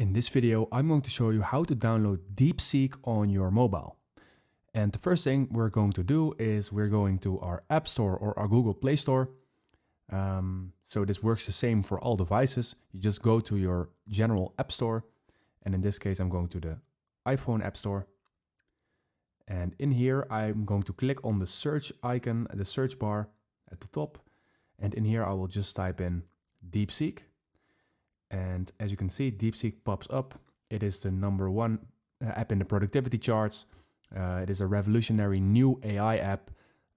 In this video, I'm going to show you how to download DeepSeek on your mobile. And the first thing we're going to do is we're going to our App Store or our Google Play Store. So this works the same for all devices. You just go to your general App Store. And in this case, I'm going to the iPhone App Store. And in here, I'm going to click on the search icon, the search bar at the top. And in here, I will just type in DeepSeek. And as you can see, DeepSeek pops up. It is the #1 app in the productivity charts. It is a revolutionary new AI app.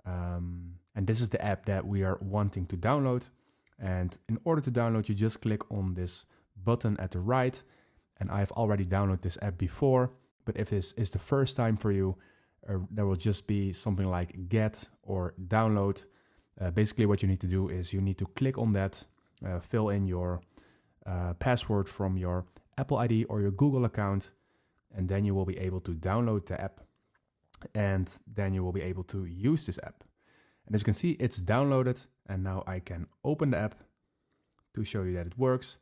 And this is the app that we are wanting to download. And in order to download, you just click on this button at the right. And I've already downloaded this app before. But if this is the first time for you, there will just be something like get or download. Basically what you need to do is you need to click on that, fill in your password from your Apple ID or your Google account, and then you will be able to download the app, and then you will be able to use this app. And as you can see, it's downloaded, and now I can open the app to show you that it works.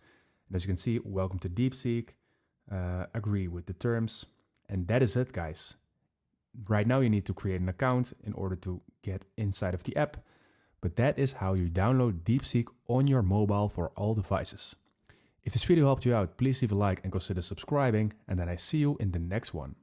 And as you can see, welcome to DeepSeek, agree with the terms, and that is it, guys. Right now you need to create an account in order to get inside of the app, but that is how you download DeepSeek on your mobile for all devices. If this video helped you out, please leave a like and consider subscribing, and then I see you in the next one.